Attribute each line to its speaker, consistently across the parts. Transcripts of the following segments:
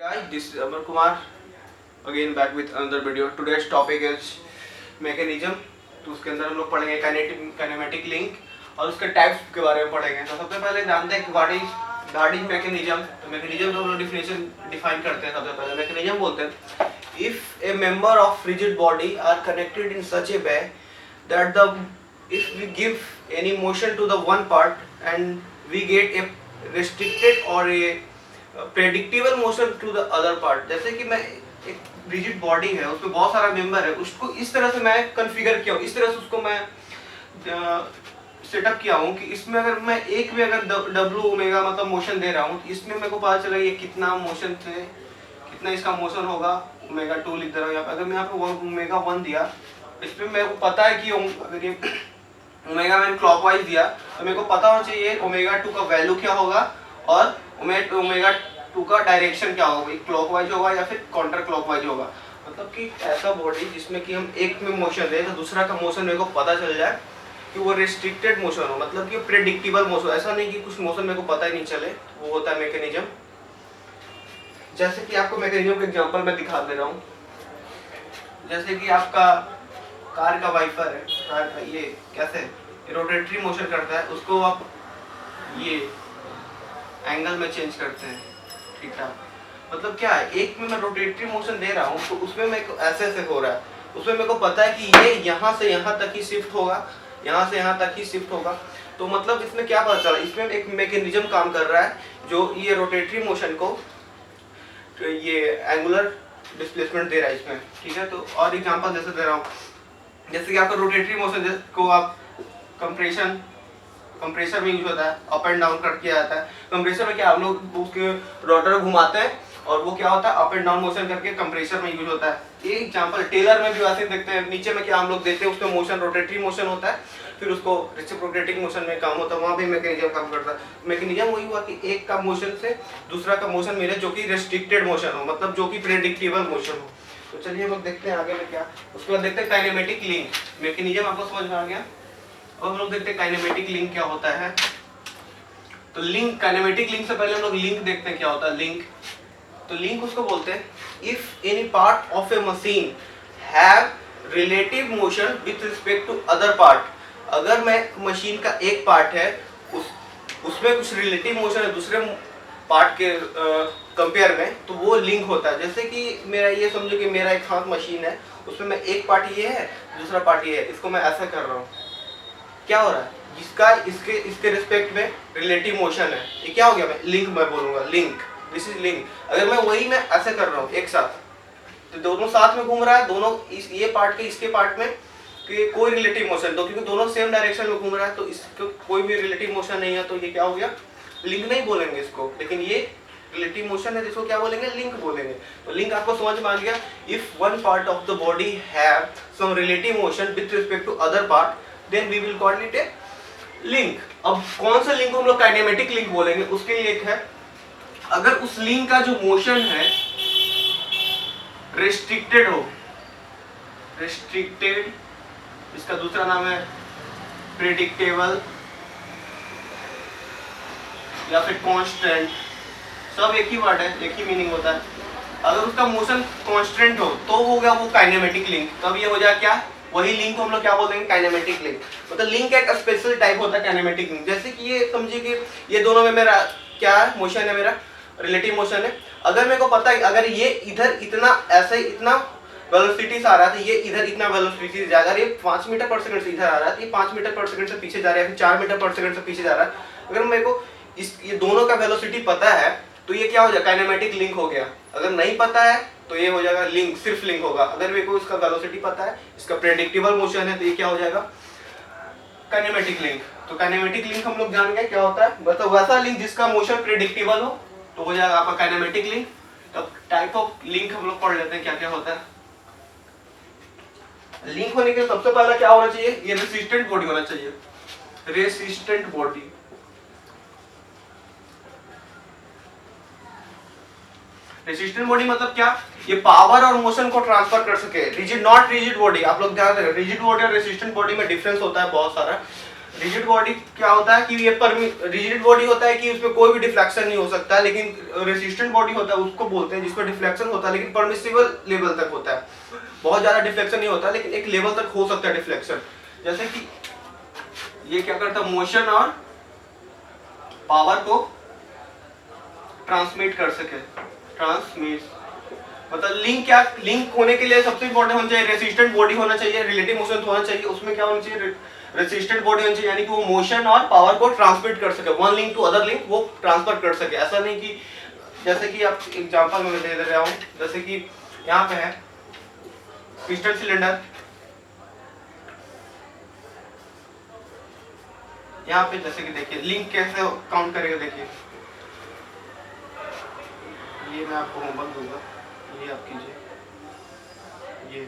Speaker 1: Guys, this is Amar Kumar again back with another video. Today's topic is mechanism. तो उसके अंदर हम लोग पढ़ेंगे काइनेमेटिक लिंक और उसके टाइप्स के बारे में पढ़ेंगे। तो सबसे पहले जानते हैं कि व्हाट इज मैकेनिज्म। तो मैकेनिज्म का हम लोग डिफिनेशन डिफाइन करते हैं। सबसे पहले मैकेनिज्म बोलते हैं if a member of rigid body are connected in such a way that the if we give any motion to the one part and we get a restricted or a predictable motion to the other part। जैसे कि मैं एक rigid body है, उसमें बहुत सारा member है, उसको इस तरह से मैं कॉन्फ़िगर किया हूँ, इस तरह से उसको मैं सेटअप किया हूँ कि इसमें अगर मैं एक भी अगर डब्ल्यू ओमेगा मतलब मोशन दे रहा हूँ, इसमें मेरे को पता चला ये कितना मोशन से कितना इसका मोशन होगा। ओमेगा 2 लिख दे रहा हूँ यहाँ पे। अगर मैं यहाँ पे ओमेगा 1 दिया, इसमें मेरे को पता है कि अगर ये ओमेगा मैंने क्लॉकवाइज दिया तो मेरे को पता होना चाहिए ओमेगा 2 का वैल्यू क्या होगा और ओमेगा 2 का डायरेक्शन क्या होगा, क्लॉकवाइज होगा या फिर काउंटर क्लॉकवाइज होगा। मतलब कि ऐसा बॉडी जिसमें कि हम एक में मोशन दें तो दूसरा का मोशन मेरे को पता चल जाए कि वो रिस्ट्रिक्टेड मोशन हो, मतलब कि प्रेडिक्टेबल मोशन। ऐसा नहीं कि कुछ मोशन मेरे को पता ही नहीं चले, वो होता है मैकेनिज्म। जैसे कि आपको मैकेनिज्म का एग्जांपल मैं दिखा दे रहा हूँ। जैसे कि आपका कार का वाइपर है, कार का ये कैसे रोटेटरी मोशन करता है, उसको आप ये एंगल में चेंज करते हैं, ठीक है। मतलब क्या है, एक में मैं रोटेटरी मोशन दे रहा हूँ तो उसमें मेरे को ऐसे ऐसे हो रहा है, उसमें मेरे को पता है कि ये यहाँ से यहाँ तक ही शिफ्ट होगा, यहाँ से यहाँ तक ही शिफ्ट होगा। तो मतलब इसमें क्या पता चला, इसमें एक मैकेनिज्म काम कर रहा है जो ये रोटेटरी मोशन को तो ये एंगुलर डिस्प्लेसमेंट दे रहा है इसमें, ठीक है। तो और एग्जांपल जैसे दे रहा हूँ, जैसे कि आपका रोटेटरी मोशन को आप कंप्रेसर में यूज होता है, अप एंड डाउन करके आता है। कंप्रेसर में क्या हम लोग उसके रोटर घुमाते हैं और वो क्या होता है अप एंड डाउन मोशन करके कंप्रेसर में यूज होता है। ये एग्जांपल टेलर में भी वैसे देखते हैं, नीचे में क्या हम लोग देखते हैं उसमें मोशन रोटेटरी मोशन होता है, फिर उसको रेसिप्रोकेटिंग मोशन में काम होता है, वहाँ भी मैकेनिज्म काम करता है। मैकेनिज्म वही हुआ कि एक का मोशन से दूसरा का मोशन मिले जो कि रेस्ट्रिक्टेड मोशन हो, मतलब जो कि प्रेडिक्टेबल मोशन हो। तो चलिए हम लोग देखते हैं आगे में क्या। उसके बाद देखते हैं काइनेमेटिक लिंक। मैकेनिज्म आपको समझ में आ गया। अब हम लोग देखते हैं काइनेमेटिक लिंक क्या होता है। तो लिंक, काइनेमेटिक लिंक से पहले हम लोग लिंक देखते हैं क्या होता है लिंक। तो लिंक उसको बोलते हैं if any part of a machine have relative motion with respect to other part. अगर मैं मशीन का एक पार्ट है उसमें कुछ रिलेटिव मोशन है दूसरे पार्ट के कंपेयर में, तो वो लिंक होता है। जैसे कि मेरा ये समझो कि मेरा एक हाथ मशीन है, उसमें मैं एक पार्ट ये है दूसरा पार्ट ये है, इसको मैं ऐसा कर रहा हूँ, क्या हो रहा है, जिसका इसके रिस्पेक्ट में रिलेटिव मोशन है, ये क्या हो गया, मैं लिंक मैं बोलूंगा, लिंक, दिस इज लिंक। अगर मैं वही मैं ऐसे कर रहा हूँ एक साथ, तो दोनों साथ में घूम रहा है, दोनों ये पार्ट के इसके पार्ट में कि कोई रिलेटिव मोशन, तो क्योंकि दोनों सेम डायरेक्शन में घूम रहा है तो इसको कोई भी रिलेटिव मोशन नहीं है, तो ये क्या हो गया, लिंक नहीं बोलेंगे इसको, लेकिन ये रिलेटिव मोशन है जिसको क्या बोलेंगे, लिंक बोलेंगे। तो लिंक आपको समझ में आ गया। If one part of the body have some relative motion with respect to other part then we will call it a link. अब कौन सा लिंक हम लोग काइनेमेटिक लिंक बोलेंगे, उसके लिए एक है, अगर उस लिंक का जो मोशन है रेस्ट्रिक्टेड हो, रेस्ट्रिक्टेड, इसका दूसरा नाम है प्रेडिक्टेबल या फिर कांस्टेंट, सब एक ही वर्ड है, एक ही मीनिंग होता है। अगर उसका मोशन कांस्टेंट हो तो होगा वो काइनेमेटिक लिंक। तब ये हो जाए क्या, वही लिंक को हम लोग क्या बोलेंगे, काइनेमेटिक लिंक। मतलब लिंक एक स्पेशल टाइप होता है काइनेमेटिक लिंक। जैसे कि ये समझिए कि ये दोनों में मेरा क्या है, मोशन है, मेरा रिलेटिव मोशन है। अगर मेरे को पता है अगर ये इधर इतना ऐसे इतना वेलोसिटी से आ रहा है तो ये इधर इतना वेलोसिटी से जाएगा, ये 5 मीटर पर सेकंड से इधर आ रहा है, ये 5 मीटर पर सेकंड से पीछे जा रहा है, फिर 4 मीटर पर सेकंड से पीछे जा रहा है। अगर मेरे को ये दोनों का वेलोसिटी पता है तो ये क्या हो जाएगा, काइनेमेटिक लिंक हो गया। अगर नहीं पता है तो ये हो जाएगा लिंक, सिर्फ लिंक होगा। अगर मेरे को इसका वेलोसिटी पता है, इसका प्रेडिक्टेबल मोशन है, तो ये क्या हो जाएगा, काइनेमेटिक लिंक। तो काइनेमेटिक लिंक हम लोग जान गए क्या होता है, मतलब वैसा लिंक जिसका मोशन प्रेडिक्टेबल हो तो हो जाएगा आपका काइनेमेटिक लिंक। तो टाइप ऑफ लिंक हम लोग पढ़ लेते हैं क्या क्या होता है। लिंक होने के सबसे पहला क्या होना चाहिए, ये रेसिस्टेंट बॉडी होना चाहिए, रेसिस्टेंट बॉडी। रेसिस्टेंट बॉडी मतलब क्या, ये पावर और मोशन को ट्रांसफर कर सके। Rigid, not rigid body. आप लोग ध्यान रखें, रिजिड बॉडी और रेसिस्टेंट बॉडी में डिफरेंस होता है बहुत सारा। रिजिड बॉडी क्या होता है कि ये रिजिड बॉडी होता है कि उसमें कोई भी डिफ्लेक्शन नहीं हो सकता, लेकिन रेसिस्टेंट बॉडी होता है उसको बोलते हैं जिसमें डिफ्लेक्शन होता है लेकिन परमिसिबल लेवल तक होता है। बहुत ज्यादा डिफ्लेक्शन नहीं होता लेकिन एक लेवल तक हो सकता है डिफ्लेक्शन। जैसे कि ये क्या करता है, मोशन और पावर को ट्रांसमिट कर सके। ट्रांसमिट मतलब लिंक होने के लिए सबसे इंपॉर्टेंट होना चाहिए रेसिस्टेंट बॉडी होना चाहिए, रिलेटिव मोशन होना चाहिए। उसमें क्या होना चाहिए, रेसिस्टेंट बॉडी होनी चाहिए, यानी कि वो मोशन और पावर को ट्रांसमिट कर सके, one link to other link वो ट्रांसफर कर सके। ऐसा नहीं कि जैसे कि आप एग्जांपल में दे रहा हूं, जैसे कि यहाँ पे है पिस्टन सिलेंडर, यहाँ पे जैसे कि देखिए लिंक कैसे काउंट करेगा। देखिए ये मैं आपको होमवर्क दूंगा, ये आप कीजिए। ये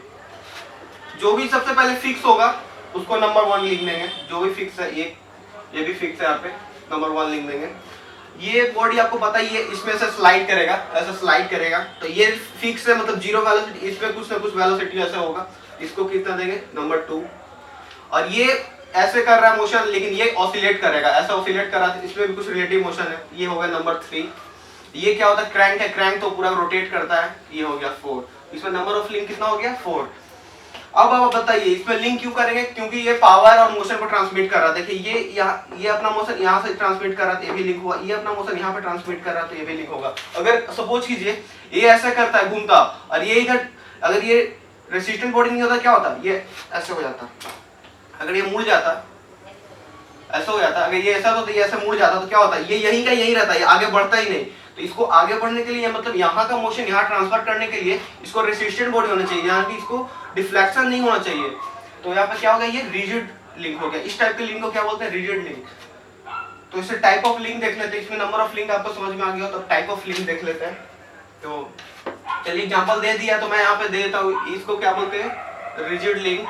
Speaker 1: जो भी सबसे पहले फिक्स होगा उसको नंबर 1 लिख देंगे, जो भी फिक्स है ये भी फिक्स है, यहाँ पे नंबर 1 लिख देंगे। ये बॉडी आपको पता ही है इसमें से स्लाइड करेगा, ऐसे स्लाइड करेगा, तो ये फिक्स है मतलब जीरो वेलोसिटी, इसमें कुछ ना कुछ वेलोसिटी ऐसा होगा, इसको कितना देंगे नंबर 2। और ये ऐसे कर रहा है मोशन लेकिन ये ऑसिलेट करेगा, ऐसा ऑसिलेट कर रहा है, इसमें भी कुछ रिलेटिव मोशन है, ये हो गया नंबर 3। ये क्या होता है, क्रैंक है, क्रैंक तो पूरा रोटेट करता है, ये हो गया 4। इसमें नंबर ऑफ लिंक कितना हो गया 4। अब आप बताइए इसमें लिंक क्यों करेंगे, क्योंकि ये पावर और मोशन को ट्रांसमिट कर रहा है। देखिए ये अपना मोशन यहाँ से ट्रांसमिट कर रहा है तो ये भी लिंक हुआ, ये अपना मोशन यहाँ पे ट्रांसमिट कर रहा है तो ये भी लिंक होगा। अगर सपोज कीजिए ये ऐसा करता है घूमता और ये इधर, अगर ये रेसिस्टेंट बॉडी नहीं होता क्या होता, ये ऐसे हो जाता, अगर ये मुड़ जाता ऐसा हो जाता, अगर ये ऐसा तो ये ऐसे मुड़ जाता तो क्या होता, ये यहीं का यहीं रहता है, ये आगे बढ़ता ही नहीं। तो इसको आगे बढ़ने के लिए मतलब यहाँ का मोशन यहाँ ट्रांसफर करने के लिए इसको रेसिस्टेंट बॉडी होना चाहिए, यहाँ की इसको डिफ्लेक्शन नहीं होना चाहिए। तो यहाँ पे क्या हो गया, ये रिजिड लिंक हो गया। इस टाइप के लिंक को क्या बोलते हैं, रिजिड लिंक। तो इससे टाइप ऑफ लिंक देख लेते हैं, इसमें नंबर ऑफ लिंक आपको समझ में आ गया तो टाइप ऑफ लिंक देख लेते हैं। तो चलिए एग्जांपल दे दिया तो मैं यहाँ पे दे देता हूँ, इसको क्या बोलते हैं, रिजिड लिंक।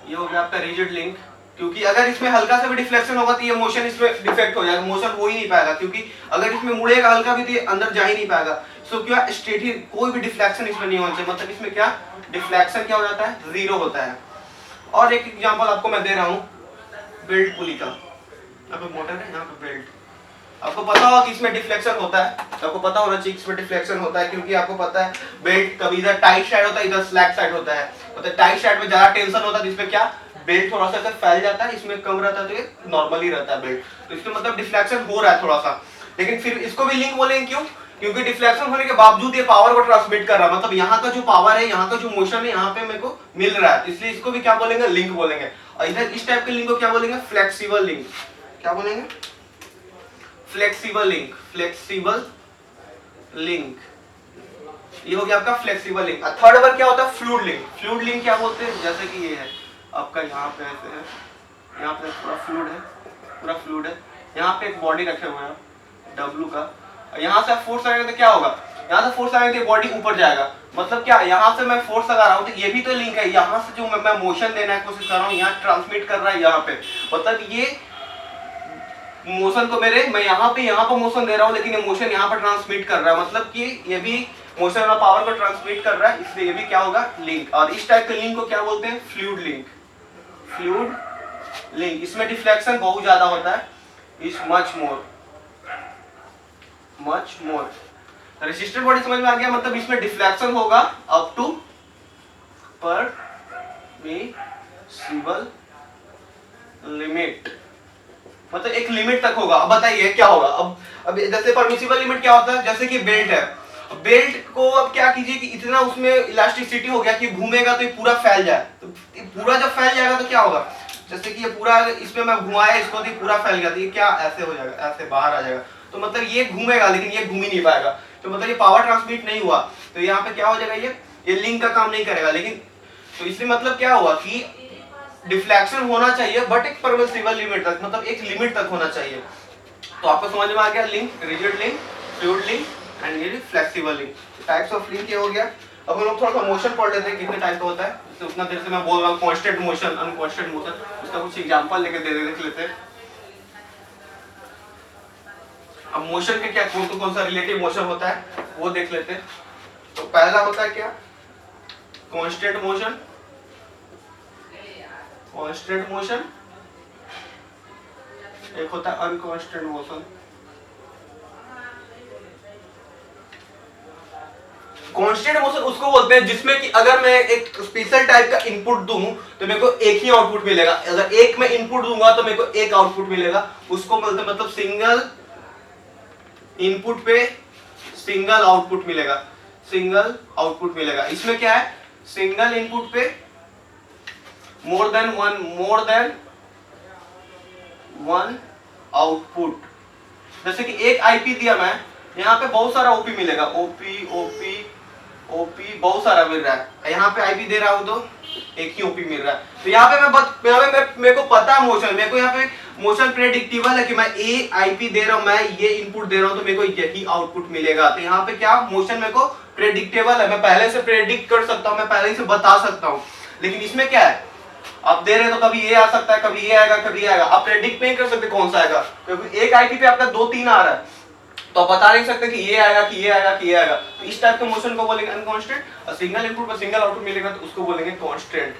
Speaker 1: ये हो गया आपका रिजिड लिंक, क्योंकि अगर इसमें हल्का सा भी डिफ्लेक्शन होगा तो ये मोशन इसमें डिफेक्ट हो जाएगा, मोशन हो ही नहीं पाएगा, क्योंकि अगर इसमें मुड़ेगा हल्का भी तो ये अंदर जा ही नहीं पाएगा। सो क्या स्ट्रेट ही, कोई भी डिफ्लेक्शन इसमें नहीं होना चाहिए, मतलब इसमें क्या डिफ्लेक्शन क्या हो जाता है, 0 होता है। और एक एग्जांपल आपको मैं दे रहा हूँ बेल्ट पुली का। यहाँ पे मोटर है, यहाँ पे बेल्ट, आपको पता होगा कि इसमें डिफ्लेक्शन होता है, आपको पता होना चाहिए इसमें डिफ्लेक्शन होता है, क्योंकि आपको पता है बेल्ट कभी इधर टाइट साइड होता है, इधर स्लैक साइड होता है। मतलब टाइट साइड में ज्यादा टेंशन होता है जिसमें क्या बेल्ट थोड़ा सा फैल जाता है, इसमें कम रहता है तो ये नॉर्मली रहता है बेल्ट। तो इसमें मतलब डिफ्लेक्शन हो रहा है थोड़ा सा, लेकिन फिर इसको भी लिंक बोलेंगे, क्यों, क्योंकि डिफ्लेक्शन होने के बावजूद ये पावर को ट्रांसमिट कर रहा है, मतलब यहाँ का जो पावर है, यहाँ का जो मोशन है, यहाँ पे मेरे को मिल रहा है, इसलिए इसको भी क्या बोलेंगे, लिंक बोलेंगे। और इधर इस टाइप के लिंक को क्या बोलेंगे, फ्लेक्सिबल लिंक। क्या बोलेंगे, फ्लेक्सिबल लिंक। फ्लेक्सिबल लिंक ये हो गया आपका फ्लेक्सिबल लिंक। थर्ड नंबर क्या होता है, फ्लूइड लिंक। फ्लूइड लिंक क्या बोलते हैं, जैसे कि ये है आपका, यहाँ पे ऐसे है, यहाँ पे पूरा फ्लूइड है, पूरा फ्लूइड है, यहाँ पे एक बॉडी रखे हुए हैं डब्लू का, यहाँ से फोर्स लगाएंगे तो क्या होगा, यहाँ से फोर्स लगाएंगे तो बॉडी ऊपर जाएगा, मतलब क्या, यहाँ से मैं फोर्स लगा रहा हूँ तो ये भी तो लिंक है, यहाँ से जो मैं मोशन देने की कोशिश कर रहा हूँ यहाँ ट्रांसमिट कर रहा है यहाँ पे, मतलब ये मोशन को मैं यहाँ पे मोशन दे रहा हूँ लेकिन ये मोशन यहाँ पर ट्रांसमिट कर रहा है, मतलब कि ये भी मोशन और पावर को ट्रांसमिट कर रहा है, इसलिए ये भी क्या होगा, लिंक। और इस टाइप के लिंक को क्या बोलते हैं, फ्लूइड लिंक। फ्लूइड लिंक, इसमें डिफ्लेक्शन बहुत ज्यादा होता है, is much more. Resistant body समझ में आ गया, मतलब इसमें डिफ्लेक्शन होगा अप टू परमिसिबल लिमिट, मतलब एक लिमिट तक होगा। अब बताइए क्या होगा, अब जैसे परमिसिबल लिमिट क्या होता है, जैसे कि बेल्ट है, बेल्ट को अब क्या कीजिए कि इतना उसमें इलास्टिसिटी हो गया कि घूमेगा तो ये पूरा फैल जाए, तो पूरा जब फैल जाएगा तो क्या होगा, जैसे कि ये पूरा इसमें मैं घुमाया इसको तो ये पूरा फैल गया, तो ये क्या ऐसे हो जाएगा, ऐसे बाहर आ जाएगा, तो मतलब ये घूमेगा लेकिन ये घूम ही नहीं पाएगा, तो मतलब ये पावर ट्रांसमिट नहीं हुआ, तो यहाँ पे क्या हो जाएगा, ये लिंक का काम नहीं करेगा। लेकिन तो इसलिए मतलब क्या हुआ कि डिफ्लेक्शन होना चाहिए बट एक परमिसिबल लिमिट तक, मतलब एक लिमिट तक होना चाहिए। तो आपको समझ में आ गया, link, rigid link, fluid link and ये flexible link. Types of link ये हो गया। अब हम लोग थोड़ा सा मोशन पढ़ लेते हैं, कितने टाइप का होता है, तो उतना देर से मैं बोल रहा हूँ कांस्टेंट मोशन, अनकांस्टेंट मोशन, उसका कुछ एग्जांपल लेके देख लेते हैं। अब मोशन के क्या कौन सा रिलेटिव मोशन होता है वो देख लेते हैं। तो पहला होता है क्या, कांस्टेंट मोशन। कांस्टेंट मोशन, एक होता है अनकांस्टेंट मोशन। कांस्टेंट मोशन उसको बोलते हैं जिसमें कि अगर मैं एक स्पेशल टाइप का इनपुट दूं तो मेरे को एक ही आउटपुट मिलेगा, अगर एक मैं इनपुट दूंगा तो मेरे को एक आउटपुट मिलेगा, उसको बोलते हैं मतलब सिंगल इनपुट पे सिंगल आउटपुट मिलेगा, सिंगल आउटपुट मिलेगा। इसमें क्या है, सिंगल इनपुट पे मोर देन वन आउटपुट। जैसे कि एक आईपी दिया मैं, यहाँ पे बहुत सारा ओपी मिलेगा, ओपी ओपी ओपी बहुत सारा मिल रहा है, यहाँ पे आईपी दे रहा हूं तो एक ही ओपी मिल रहा है। तो यहाँ पे मेरे को पता है मोशन, मेरे को यहाँ पे मोशन प्रेडिक्टेबल है कि मैं ए आईपी दे रहा हूँ, मैं ये इनपुट दे रहा हूँ तो मेरे को यही आउटपुट मिलेगा। तो यहाँ पे क्या मोशन मेरे को प्रेडिक्टेबल है, मैं पहले से प्रेडिक्ट कर सकता हूँ, मैं पहले से बता सकता हूँ। लेकिन इसमें क्या है, आप दे रहे हो तो कभी ये आ सकता है, कभी ये आएगा, कभी ये आएगा, आप प्रेडिक्ट नहीं कर सकते कौन सा आएगा, क्योंकि एक आईपी पे आपका 2-3 आ रहा है तो आप बता नहीं सकते कि ये आएगा कि ये आएगा कि ये आएगा। तो इस टाइप के मोशन को बोलेंगे अनकांस्टेंट, और सिंगल इनपुट पर सिंगल आउटपुट मिलेगा तो उसको बोलेंगे कांस्टेंट।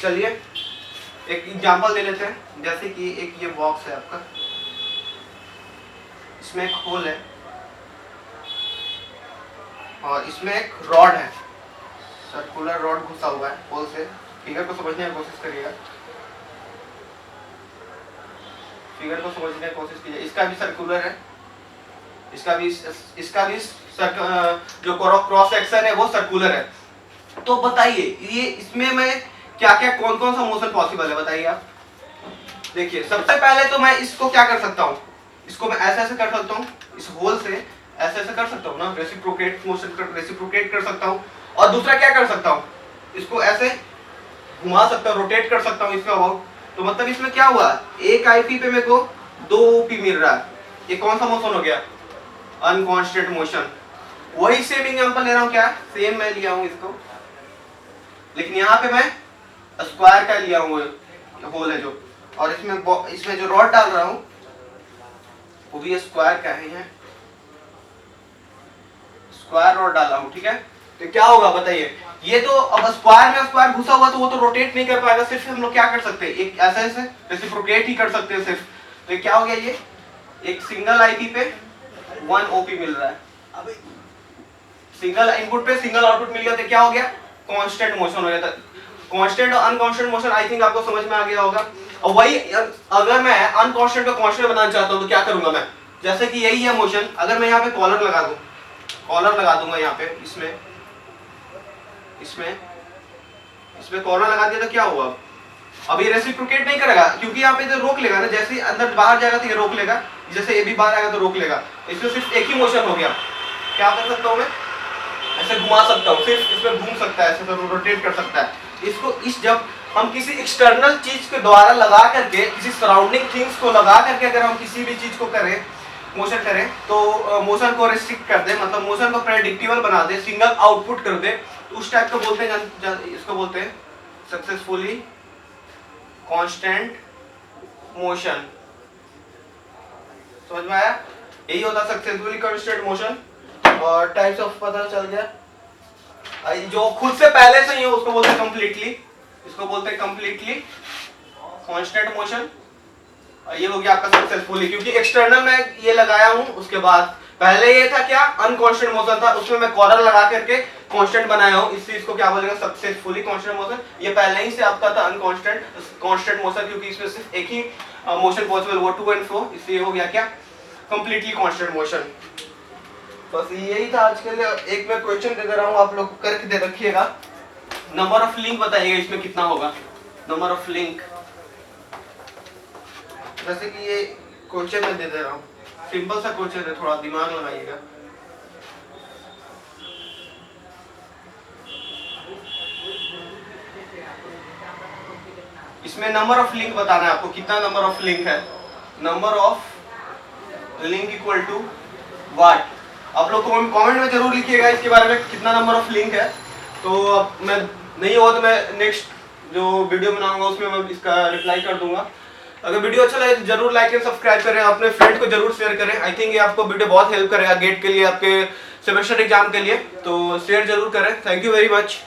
Speaker 1: चलिए एक एग्जांपल दे लेते हैं, जैसे कि एक ये बॉक्स है आपका, इसमें एक होल है और इसमें एक रॉड है, सर्कुलर रॉड घुसा हुआ है होल से। फिगर को समझने की कोशिश करिएगा, फिगर को समझने की कोशिश कीजिए। इसका भी सर्कुलर है, इसका भी जो क्रॉस सेक्शन है वो सर्कुलर है। तो बताइए ये इसमें मैं क्या क्या कौन कौन सा मोशन पॉसिबल है, बताइए आप। देखिए सबसे पहले तो मैं इसको क्या कर सकता हूँ, इसको मैं ऐसे ऐसे कर सकता हूँ, इस होल से ऐसे ऐसे कर सकता हूँ ना, रेसिप्रोकेट मोशन रेसिप्रोकेट कर सकता हूँ। और दूसरा क्या कर सकता हूँ, इसको ऐसे घुमा सकता हूँ, रोटेट कर सकता हूँ इसका अबाउट। तो मतलब इसमें क्या हुआ, एक आईपी पे मेरे को 2 ओपी मिल रहा है, ये कौन सा मोशन हो गया, अनकांस्टेंट मोशन। वही सेम एग्जांपल ले रहा हूँ, क्या सेम मैं लिया हूँ इसको, लेकिन यहाँ पे मैं स्क्वायर का लिया हूँ होल है जो, और इसमें जो रॉड डाल रहा हूँ वो भी स्क्वायर का है, स्क्वायर रॉड डाला हूँ, ठीक है। तो क्या होगा बताइए, ये तो अब स्क्वायर में स्क्वायर घुसा हुआ तो वो तो रोटेट नहीं कर पाएगा, सिर्फ हम लोग क्या कर सकते हैं, एक ऐसे ऐसे रेसिप्रोकेट ही कर सकते हैं सिर्फ। तो क्या हो गया, ये एक सिंगल आईपी पे 1 ओपी मिल रहा है, अब सिंगल इनपुट पे सिंगल आउटपुट मिल गया तो क्या हो गया, कांस्टेंट मोशन हो गया था। कांस्टेंट और अनकांस्टेंट मोशन आई थिंक आपको समझ में आ गया होगा। और वही अगर मैं अनकांस्टेंट को कांस्टेंट बनाना चाहता हूं तो क्या करूंगा मैं, जैसे कि यही है मोशन, अगर मैं यहाँ पे कॉलर लगा दूं, कॉलर लगा दूंगा यहाँ पे, इसमें कॉलर लगा दिया तो क्या हुआ, अब ये रेसिप्रोकेट नहीं करेगा क्योंकि यहाँ पे तो रोक लेगा ना, जैसे ही अंदर बाहर जाएगा तो ये रोक लेगा, जैसे ये भी बाहर आएगा तो रोक लेगा। इसमें सिर्फ एक ही मोशन हो गया। क्या कर सकता हूँ मैं, ऐसे घुमा सकता हूँ, सिर्फ इसमें घूम सकता है, ऐसे तो रोटेट कर सकता है इसको। जब हम किसी एक्सटर्नल चीज के द्वारा लगा करके, किसी सराउंडिंग थिंग्स को लगा करके अगर हम किसी भी चीज को करें, मोशन करें, तो मोशन को रेस्ट्रिक्ट कर दे, मतलब मोशन को प्रेडिक्टेबल बना दे, सिंगल आउटपुट कर दे, तो उस टाइप को बोलते हैं, इसको बोलते हैं सक्सेसफुली कांस्टेंट मोशन। समझ में आया, यही होता है सक्सेसफुली कांस्टेंट मोशन। और टाइप्स ऑफ पता चल गया, जो खुद से पहले से ही है उसको बोलते हैं कंप्लीटली, इसको बोलते हैं कंप्लीटली कांस्टेंट मोशन। ये हो गया आपका सक्सेसफुली, क्योंकि एक्सटर्नल में ये लगाया हूं, उसके बाद पहले ये था क्या, अनकांस्टेंट मोशन था, उसमें मैं कॉलर लगा करके कांस्टेंट बनाया हूं, इससे इसको क्या बोलेंगे, सक्सेसफुली कांस्टेंट मोशन। ये पहले ही से आपका था अनकांस्टेंट कांस्टेंट मोशन, क्योंकि इसमें सिर्फ एक ही मोशन पॉसिबल, वो टू एंड फ्रो, इसलिए हो गया क्या, कंप्लीटली कांस्टेंट मोशन। बस यही था आज के लिए। एक मैं क्वेश्चन दे रहा हूँ, आप लोग करके दे रखिएगा, नंबर ऑफ लिंक बताइएगा इसमें कितना होगा, नंबर ऑफ लिंक। जैसे कि ये क्वेश्चन मैं दे दे रहा हूँ, सिंपल सा क्वेश्चन है, थोड़ा दिमाग लगाइएगा। इसमें नंबर ऑफ लिंक बताना है आपको, कितना नंबर ऑफ लिंक है, number of link equal to what. आप लोग कमेंट में जरूर लिखिएगा इसके बारे में, कितना नंबर ऑफ लिंक है। तो मैं नहीं हो तो मैं नेक्स्ट जो वीडियो बनाऊंगा उसमें मैं इसका रिप्लाई कर दूंगा। अगर वीडियो अच्छा लगे तो जरूर लाइक एंड सब्सक्राइब करें, अपने फ्रेंड को जरूर शेयर करें। आई थिंक ये आपको वीडियो बहुत हेल्प करेगा गेट के लिए, आपके सेमेस्टर एग्जाम के लिए, तो शेयर जरूर करें। Thank you very much.